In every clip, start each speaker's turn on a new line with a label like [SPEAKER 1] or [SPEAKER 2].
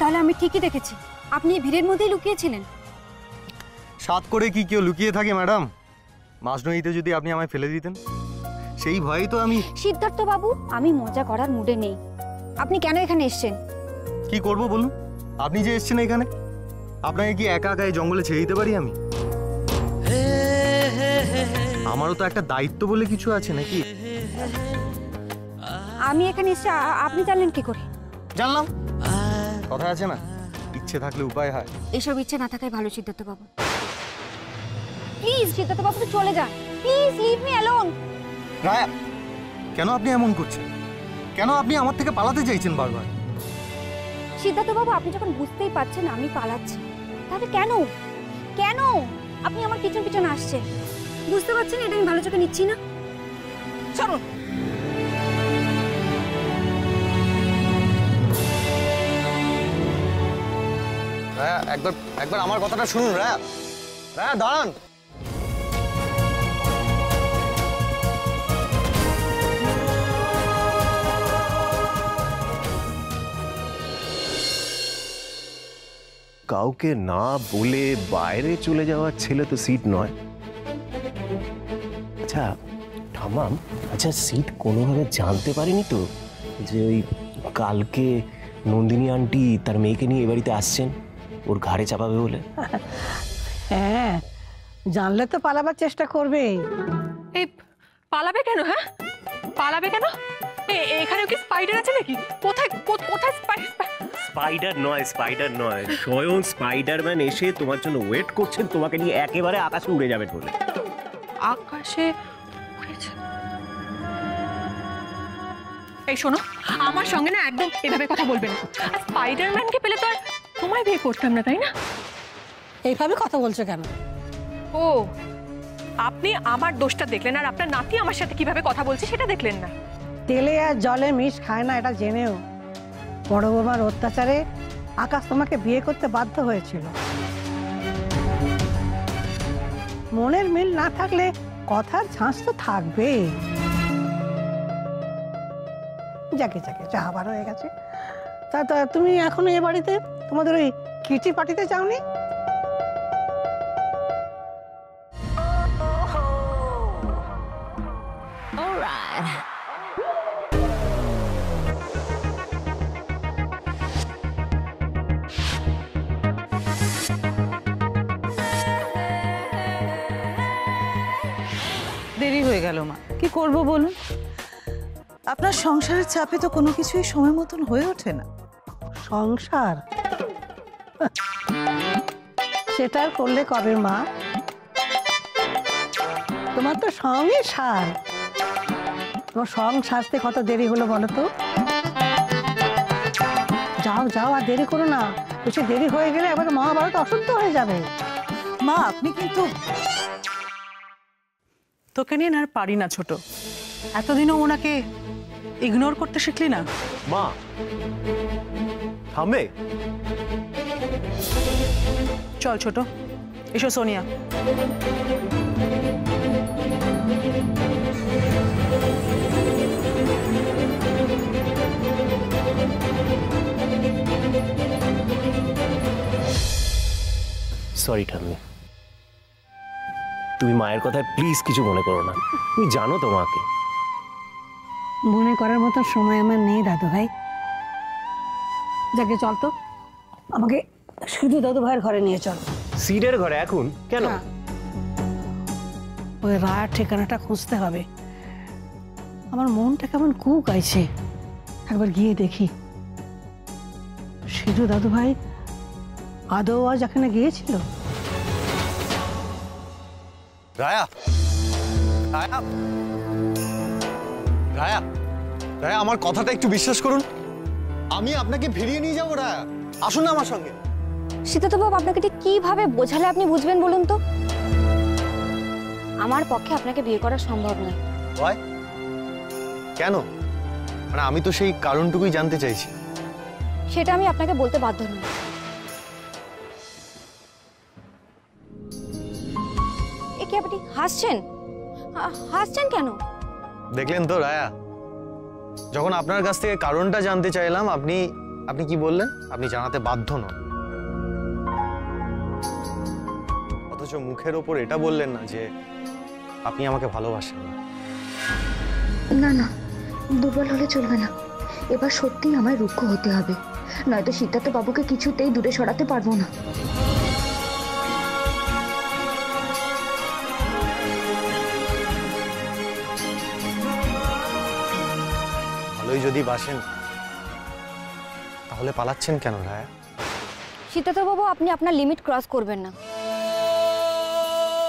[SPEAKER 1] তাহলে আমি ঠিকই দেখেছি, আপনি ভিড়ের মধ্যেই লুকিয়েছিলেন।
[SPEAKER 2] সাত করে কি কেউ লুকিয়ে থাকে ম্যাডাম? মাঝনদীতে যদি আপনি আমায় ফেলে দিতেন, সেই ভয়েই তো আমি।
[SPEAKER 1] সিদ্ধার্থ বাবু, আমি মজা করার মুডে নেই। আপনি কেন এখানে এসেছেন?
[SPEAKER 2] কি করব বলুন? আপনি যে এসেছেন এখানে, আপনাকে কি একা একা এই জঙ্গলে ছেড়ে দিতে পারি আমি? আমারও তো একটা দায়িত্ব বলে কিছু আছে নাকি?
[SPEAKER 1] আমি এখানে এসে আপনি জানলেন কি করে?
[SPEAKER 2] জানলাম, কথা আছে না, ইচ্ছে থাকলে উপায় হয়।
[SPEAKER 1] এসব ইচ্ছে না থাকাই ভালো সিদ্ধার্থ বাবু। প্লিজ সিদ্ধার্থ বাবু চলে যান, please leave me alone.
[SPEAKER 2] Raya, কেন আপনি এমন করছেন? কেন আপনি আমার থেকে পালাতে চাইছেন বারবার?
[SPEAKER 1] সিদ্ধার্থ বাবু, আপনি যখন বুঝতেই পারছেন আমি পালাচ্ছি, তাহলে কেন কেন আপনি আমার পিছন পিছন আসছেন? বুঝতে পারছেন এটা আমি ভালো চোখে নিচ্ছি না?
[SPEAKER 3] ছাড়ুন।
[SPEAKER 2] রায়া, একবার আমার কথাটা শুনুন। রায়া, রায়া দাঁড়ান।
[SPEAKER 4] কাউকে না বলে বাইরে চলে যাওয়ার ছেলে তো সিট নয়। আচ্ছা ঠাম্মাম, আচ্ছা সিট কোনোভাবে জানতে পারেনি তো যে ওই কালকে নন্দিনী আন্টি তার মেয়েকে নিয়ে এ বাড়িতে আসছেন, ওর ঘাড়ে চাপাবে বলে?
[SPEAKER 3] হ্যাঁ, জানলে তো পালাবার চেষ্টা করবে।
[SPEAKER 5] এই পালাবে কেন? হ্যাঁ পালাবে কেন? এখানে কি স্পাইডার আছে নাকি? কোথায় কোথায়
[SPEAKER 4] স্পাইডার নয়, স্পাইডার নয়, স্বয়ং স্পাইডারম্যান এসে তোমার জন্য ওয়েট করছেন, তোমাকে নিয়ে একেবারে আকাশে উড়ে যাবেন বলে।
[SPEAKER 5] আকাশে উড়েছে? এই শোনো, আমার সঙ্গে না একদম এভাবে কথা বলবেন। আর স্পাইডারম্যানকে পেলে তো আর তোমায় বিয়ে করতাম না, তাই না?
[SPEAKER 3] এইভাবে কথা বলছো কেন?
[SPEAKER 5] ও, আপনি আমার দোষটা দেখলেন, আর আপনার নাতি আমার সাথে কিভাবে কথা বলছে সেটা দেখলেন না।
[SPEAKER 3] তেলে আর জলে মিশ খায় না, এটা জেনেও বড় বৌমার অত্যাচারে আকাশ তোমাকে বিয়ে করতে বাধ্য হয়েছিল। মনের মিল না থাকলে কথার ঝাঁস তো থাকবেই। যাকে যাকে চা আবার হয়ে গেছে। তা তুমি এখনো এ বাড়িতে তোমাদের ওই কিটি পার্টিতে যাওনি?
[SPEAKER 6] দেরি হয়ে গেল মা, কি করব বলুন? আপনার সংসারের চাপে তো কোনো কিছুই সময় মতন হয়ে ওঠে না।
[SPEAKER 3] সংসার সেটা করলে কবে মা? তোমার তো সঙ্গে সার, তোমার সং সাজতে কত দেরি হলো বলো তো? যাও যাও, আর দেরি করো না, বেশি দেরি হয়ে গেলে এবার মহাভারত অশুদ্ধ হয়ে যাবে।
[SPEAKER 6] মা আপনি কিন্তু, তোকে নিয়ে আর পারি না ছোট, এতদিনও ওনাকে ইগনোর করতে শিখলি না?
[SPEAKER 4] মা থামবে?
[SPEAKER 6] চল ছোট, এসো সোনিয়া।
[SPEAKER 4] সরি ঠাম্মি, তুমি মায়ের কথায় প্লিজ কিছু মনে করো না, তুমি জানো তো মাকে।
[SPEAKER 3] মনে করার মতো সময় আমার নেই দাদু ভাই। যাকে চল তো, আমাকে শুধু দাদু ভাইয়ের ঘরে নিয়ে চল।
[SPEAKER 4] সিডের ঘরে এখন কেন?
[SPEAKER 3] ওই রায়ার ঠিকানাটা খুঁজতে হবে। আমার মনটা কেমন কুক আইছে, একবার গিয়ে দেখি সিধু দাদু ভাই আদৌ আজ এখানে গিয়েছিল।
[SPEAKER 2] রায়া, রায়া, রায়া, রায়া, আমার কথাটা একটু বিশ্বাস করুন, আমি আপনাকে ফিরিয়ে নিয়ে যাবো। রায়া, আসুন না আমার সঙ্গে।
[SPEAKER 1] সিদ্ধার্থ বাবু, আপনাকে ঠিক কিভাবে বোঝালে আপনি বুঝবেন বলুন তো? আমার পক্ষে আপনাকে বিয়ে করা সম্ভব নয়।
[SPEAKER 2] ভয় কেন? মানে আমি তো সেই কারণটুকুই জানতে চাইছি।
[SPEAKER 1] সেটা আমি আপনাকে বলতে বাধ্য নই। এ কি আপনি হাসছেন? হাসছেন কেন?
[SPEAKER 2] দেখলেন তো রায়া, যখন আপনার কাছ থেকে কারণটা জানতে চাইলাম আপনি আপনি কি বললেন? আপনি জানাতে বাধ্য নন, অথচ মুখের ওপর এটা বললেন না যে আপনি আমাকে ভালোবাসেন না।
[SPEAKER 7] না না, দুর্বল হলে চলবে না। এবার সত্যিই আমায় রুক্ষ হতে হবে, নয়তো সিদ্ধার্থ বাবুকে কিছুতেই দূরে সরাতে পারবো না।
[SPEAKER 2] ভালোই যদি বাসেন তাহলে পালাচ্ছেন কেন রায়া?
[SPEAKER 1] সিদ্ধার্থ বাবু, আপনি আপনার লিমিট ক্রস করবেন না।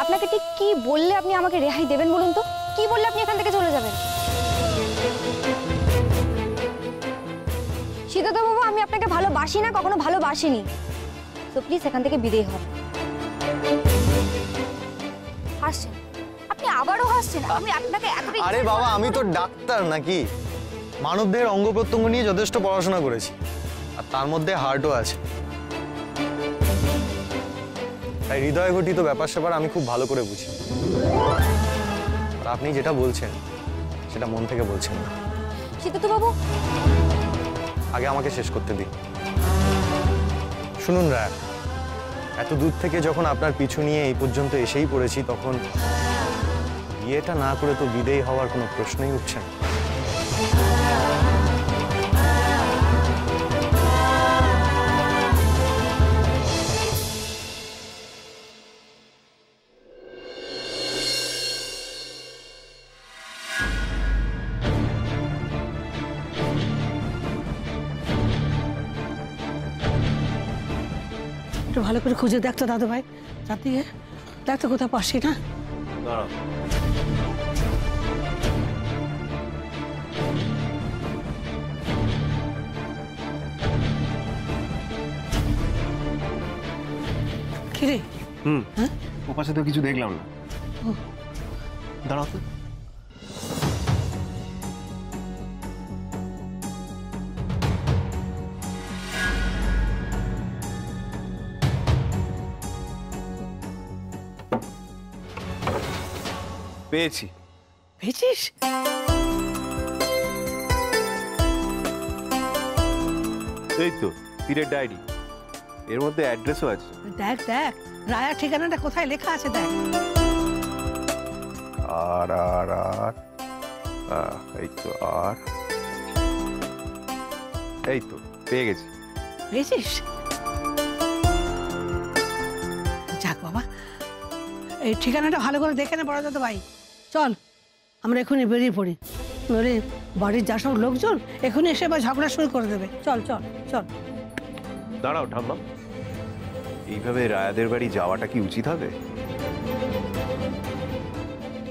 [SPEAKER 1] আপনাকে ঠিক কি বললে আপনি আমাকে রেহাই দেবেন বলুন তো? কি বললে আপনি এখান থেকে চলে যাবেন? সিদ্ধার্থ বাবু, আমি আপনাকে ভালোবাসি না, কখনো ভালোবাসিনি। তো প্লিজ এখান থেকে বিদেয় হন। হাসছেন আপনি, আবারও হাসছেন। আমি আপনাকে এতটাই...
[SPEAKER 2] আরে বাবা, আমি তো ডাক্তার নাকি? মানবদেহের অঙ্গ প্রত্যঙ্গ নিয়ে যথেষ্ট পড়াশোনা করেছি, আর তার মধ্যে হার্টও আছে। তাই হৃদয় ঘটিত ব্যাপার স্যাপার আমি খুব ভালো করে বুঝি। আর আপনি যেটা বলছেন সেটা মন থেকে বলছেন না।
[SPEAKER 1] সিদ্ধার্থ বাবু,
[SPEAKER 2] আগে আমাকে শেষ করতে দিন। শুনুন রায়, এত দূর থেকে যখন আপনার পিছু নিয়ে এই পর্যন্ত এসেই পড়েছি, তখন বিয়েটা না করে তো বিদেয় হওয়ার কোনো প্রশ্নই উঠছে না।
[SPEAKER 3] একটু ভালো করে খুঁজে দেখতো দাদু ভাই, চারদিকে দেখতো কোথাও পাচ্ছি না।
[SPEAKER 4] দাঁড়াও,
[SPEAKER 3] কিরে? হ্যাঁ,
[SPEAKER 4] ও পাশে তো কিছু দেখলাম না। দাঁড়াও তো। পেয়েছি।
[SPEAKER 3] পেয়েছিস?
[SPEAKER 8] এই তো পীরের ডায়েরি, এর মধ্যে অ্যাড্রেসও আছে।
[SPEAKER 3] দেখ দেখ, রায়ার ঠিকানাটা কোথায় লেখা আছে দেখ।
[SPEAKER 8] আর আর আর এই তো আর, এই তো পেয়ে গেছি।
[SPEAKER 3] পেয়েছিস? যাক বাবা, এই ঠিকানাটা ভালো করে দেখে নে বড় দাদু ভাই। চল আমরা এখনই বেরিয়ে পড়ি, নইলে বাড়ির যা সব লোকজন এখনই এসে বা ঝগড়া শুরু করে দেবে। চল চল চল।
[SPEAKER 8] দাঁড়াও ঠাম্মা, এইভাবে রায়াদের বাড়ি যাওয়াটা কি উচিত হবে?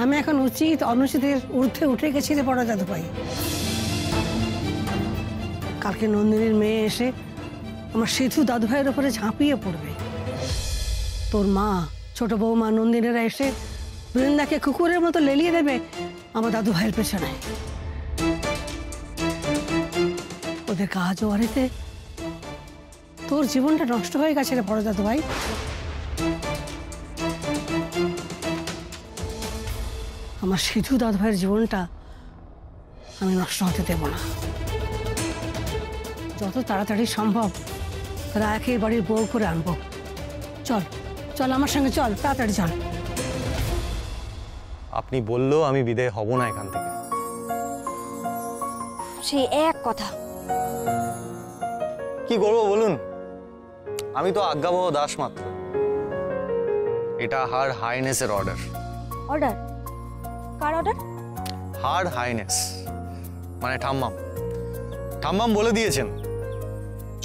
[SPEAKER 3] আমি এখন উচিত অনুচিতের ঊর্ধ্বে উঠে গেছি রে বড় দাদু ভাই। কালকে নন্দিনীর মেয়ে এসে আমার সিধু দাদু ভাইয়ের উপরে ঝাঁপিয়ে পড়বে। তোর মা, ছোট বৌমা নন্দিনীরা এসে বৃন্দাকে কুকুরের মতো লেলিয়ে দেবে আমার দাদু ভাইয়ের পেছনে। ওদের কাজ ওয়ারিতে তোর জীবনটা নষ্ট হয়ে গেছে রে বড় দাদু ভাই। আমার সিধু দাদু ভাইয়ের জীবনটা আমি নষ্ট হতে দেব না। যত তাড়াতাড়ি সম্ভব রায়াকে বাড়ির বউ করে আনবো। চল চল আমার সঙ্গে চল, তাড়াতাড়ি চল।
[SPEAKER 2] আপনি বললেও আমি বিদেয় হব না এখান থেকে।
[SPEAKER 1] সেই এক কথা।
[SPEAKER 2] কি করবো বলুন? আমি তো আজ্ঞাবহ দাস মাত্র। এটা হার হাইনেসের অর্ডার।
[SPEAKER 1] অর্ডার? কার অর্ডার?
[SPEAKER 2] হার হাইনেস মানে ঠাম্মাম। ঠাম্মাম বলে দিয়েছেন,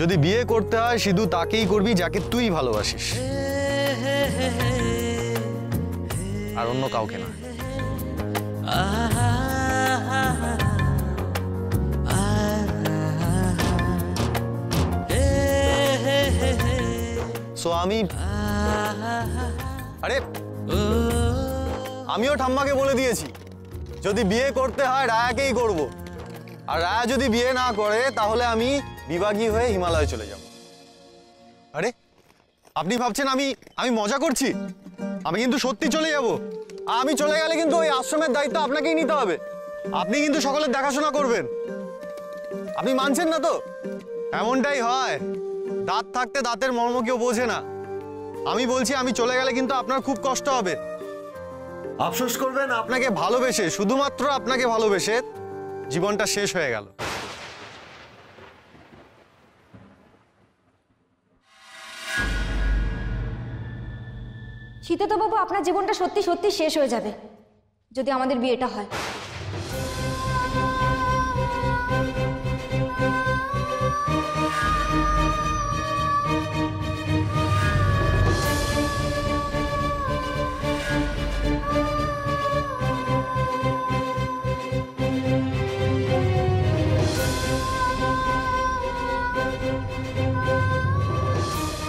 [SPEAKER 2] যদি বিয়ে করতে হয় শুধু তাকেই করবি যাকে তুই ভালোবাসিস, আর অন্য কাউকে না। সো আমিও ঠাম্মাকে বলে দিয়েছি, যদি বিয়ে করতে হয় রায়াকেই করব, আর রায়া যদি বিয়ে না করে তাহলে আমি বিভাগী হয়ে হিমালয়ে চলে যাব। আরে আপনি ভাবছেন আমি মজা করছি? আমি কিন্তু সত্যি চলে যাব। আমি চলে গেলে কিন্তু ওই আশ্রমের দায়িত্ব আপনাকেই নিতে হবে। আপনি কিন্তু সকলের দেখাশোনা করবেন। আপনি মানছেন না তো? এমনটাই হয়, দাঁত থাকতে দাঁতের মর্ম কেউ বোঝে না। আমি বলছি আমি চলে গেলে কিন্তু আপনার খুব কষ্ট হবে। আফসোস করবেন আপনাকে ভালোবেসে, শুধুমাত্র আপনাকে ভালোবেসে জীবনটা শেষ হয়ে গেল।
[SPEAKER 1] শীতাতো বাবু, আপনার জীবনটা সত্যি সত্যি শেষ হয়ে যাবে যদি আমাদের বিয়েটা হয়।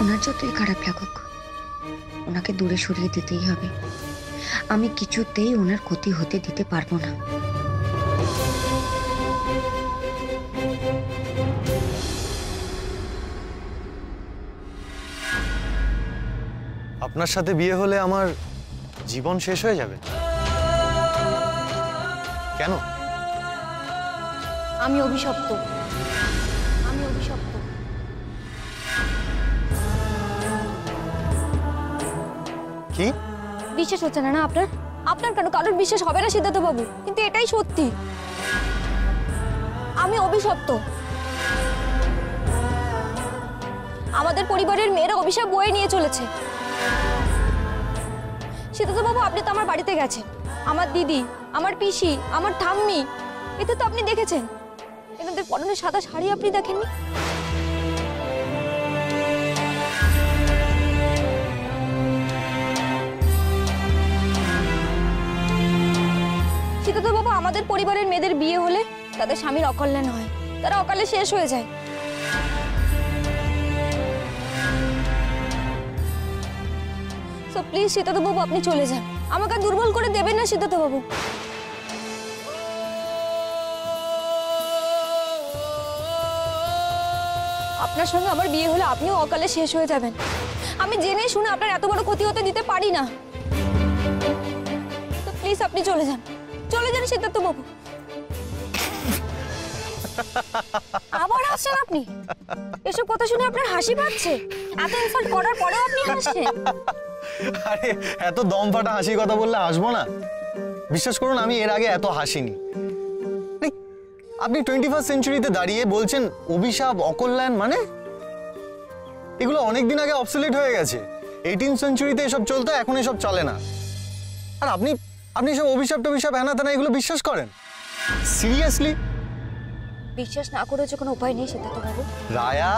[SPEAKER 7] ওনার যতই খারাপ লাগুক, ওনাকে দূরে সরিয়ে দিতেই হবে। আমি কিছুতেই ওনার ক্ষতি হতে দিতে পারবো না।
[SPEAKER 2] আপনার সাথে বিয়ে হলে আমার জীবন শেষ হয়ে যাবে? কেন?
[SPEAKER 1] আমি অভিশপ্ত, আমি অভিশপ্ত।
[SPEAKER 2] কি?
[SPEAKER 1] বিশ্বাস হচ্ছে না না আপনার? আপনার কেন, কারোর বিশ্বাস হবে না সিদ্ধার্থ বাবু, কিন্তু এটাই সত্যি। আমি অভিশপ্ত। আমাদের পরিবারের মেয়েরা অভিশাপ বয়ে নিয়ে চলেছে। সিদ্ধার্থ বাবু, আপনি তো আমার বাড়িতে গেছেন, আমার দিদি, আমার পিসি, আমার ঠাম্মি, এতে তো আপনি দেখেছেন। এনাদের পরনে সাদা শাড়ি আপনি দেখেননি? সিদ্ধার্থ বাবু, আমাদের পরিবারের মেয়েদের বিয়ে হলে তাদের স্বামীর অকল্যাণ হয়, তারা অকালে শেষ হয়ে যায়। সো প্লিজ সিদ্ধার্থ বাবু, আপনি চলে যান। আমাকে আর দুর্বল করে দেবেন না সিদ্ধার্থ বাবু। আপনার সঙ্গে আমার বিয়ে হলে আপনিও অকালে শেষ হয়ে যাবেন। আমি জেনে শুনে আপনার এত বড় ক্ষতি হতে দিতে পারি না। তো প্লিজ আপনি চলে যান, চলে যান সিদ্ধার্থ বাবু। আবার হাসছেন আপনি? এসব কথা শুনে আপনার হাসি পাচ্ছে? এত ইনসাল্ট করার পরেও আপনি হাসছেন?
[SPEAKER 2] আরে এত দম ফাটা হাসির কথা বললে হাসবো না? বিশ্বাস করুন, আমি এর আগে এত হাসিনি। আপনি 21st সেঞ্চুরিতে দাঁড়িয়ে বলছেন অভিশাপ, অকল্যাণ, মানে এগুলো অনেকদিন আগে অবসলিট হয়ে গেছে। 18th সেঞ্চুরিতে এসব চলতো, এখন এসব চলে না। আর আপনি আপনি সব অভিশাপ টভিশাপ হ্যানা ত্যানা এগুলো বিশ্বাস করেন? সিরিয়াসলি?
[SPEAKER 1] বিশ্বাস না করে যে কোনো উপায় নেই সিদ্ধার্থ বাবু।
[SPEAKER 2] রায়া,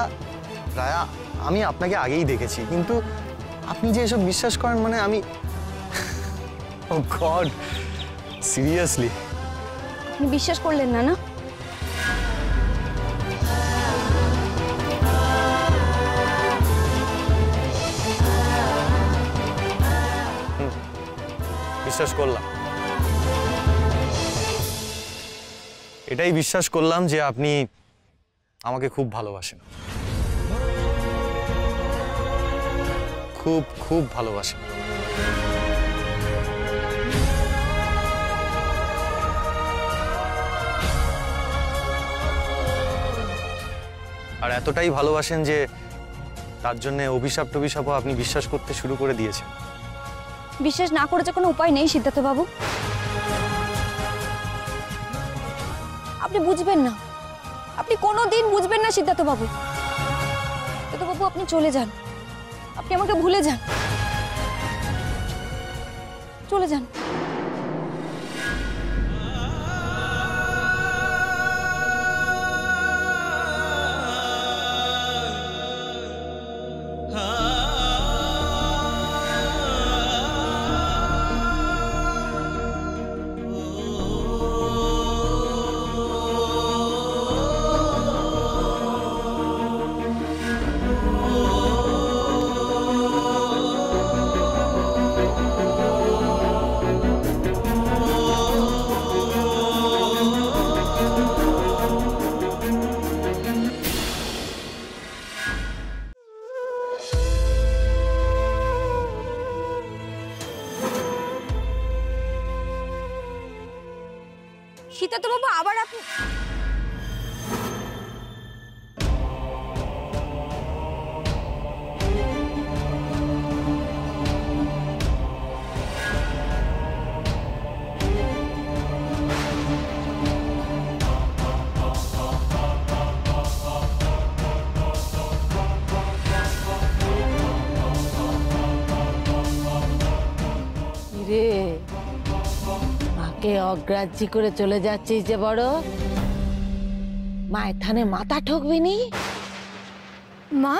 [SPEAKER 2] রায়া, আমি আপনাকে আগেই দেখেছি, কিন্তু আপনি যে এসব বিশ্বাস করেন, মানে আমি ও গড, সিরিয়াসলি
[SPEAKER 1] আপনি বিশ্বাস করলেন না? না,
[SPEAKER 2] বিশ্বাস করলাম। এটাই বিশ্বাস করলাম যে আপনি আমাকে খুব ভালোবাসেন, খুব খুব ভালোবাসেন। আর এতটাই ভালোবাসেন যে তার জন্য অভিশাপ টভিশাপও আপনি বিশ্বাস করতে শুরু করে দিয়েছেন।
[SPEAKER 1] বিশ্বাস না করে যে কোনো উপায় নেই সিদ্ধার্থ বাবু। আপনি বুঝবেন না, আপনি কোনোদিন বুঝবেন না সিদ্ধার্থ বাবু। সিদ্ধার্থ বাবু, আপনি চলে যান, আপনি আমাকে ভুলে যান, চলে যান। সিদ্ধার্থ বাবু, আবার আপনি
[SPEAKER 9] মাকে অগ্রাহ্য করে চলে যাচ্ছিস যে বড়, মায়ের থানে মাথা ঠকবি নি?
[SPEAKER 1] মা,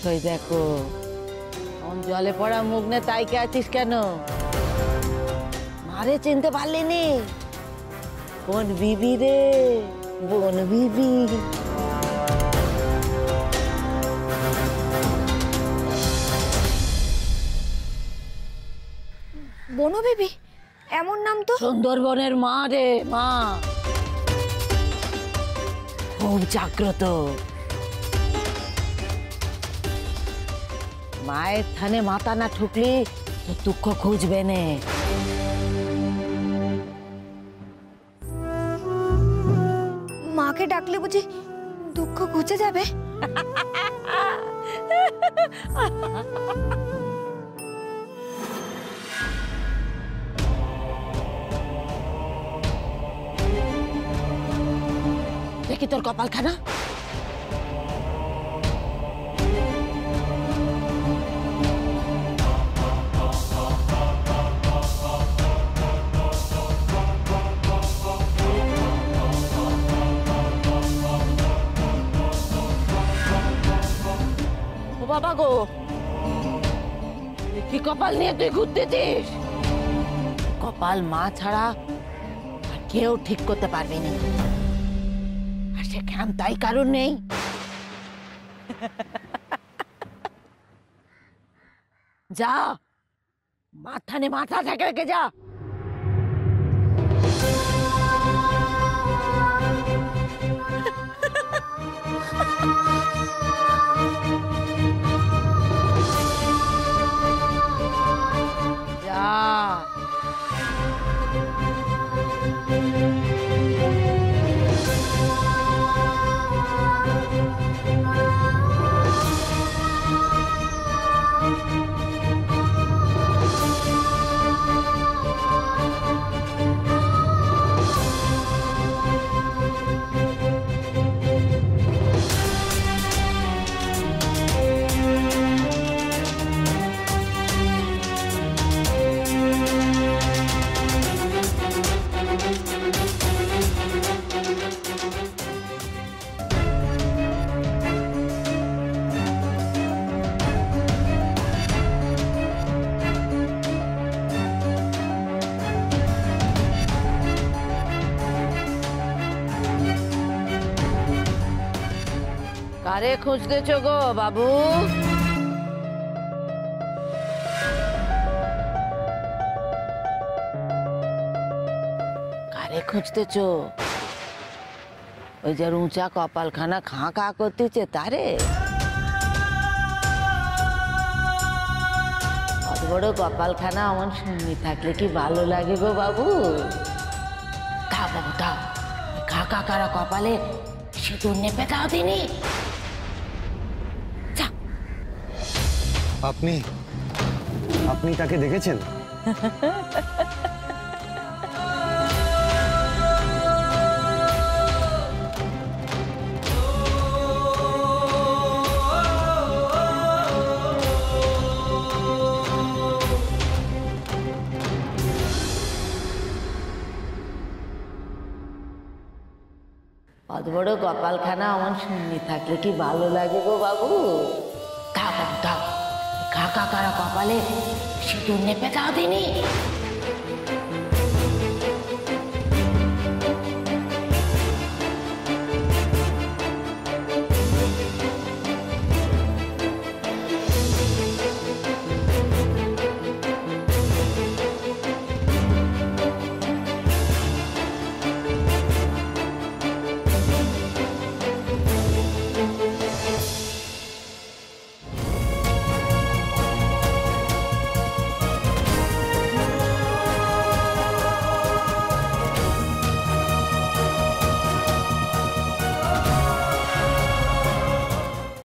[SPEAKER 9] ওই দেখো জলে পড়া মুখ নে তাইকে আছিস কেন? মারে চিনতে পারলি নি? বোন বিবি রে, বোন বিবি।
[SPEAKER 1] বনু বেবি এমন নাম তো?
[SPEAKER 9] সুন্দরবনের মা রে, মা খুব জাগ্রত। মায়ের থানে মাথা না ঠুকলি তো দুঃখ খুঁজবে নে।
[SPEAKER 1] মাকে ডাকলে বুঝি দুঃখ ঘুচে যাবে?
[SPEAKER 9] দেখি তোর কপালখানা। ও বাবা গো, কি কপাল নিয়ে তুই ঘুরতেছিস? কপাল মা ছাড়া আর কেউ ঠিক করতে পারবে না। আর সে ক্ষমতাই কারণ নেই। যা, মাথানে মাথা থেকে রেখে যা। যা। কারে খুঁজতেছ গো বাবু? কারে খুঁজতেছ? ওই যে উঁচা কপালখানা খাঁ খা করতেছে তারে? অত বড় কপালখানা আমার শূন্য থাকলে কি ভালো লাগে গো বাবু? দাও বাবু দাও, খা খা কারা কপালে সিঁদুর নেপে দাও দিনি।
[SPEAKER 2] আপনি আপনি তাকে দেখেছেন?
[SPEAKER 9] অত বড় কপালখানা আমার শূন্য থাকলে কি ভালো লাগে গো বাবু? দাও বাবু দাও, খা খা কারা কপালে সিঁদুর নেপে দাও দিনি।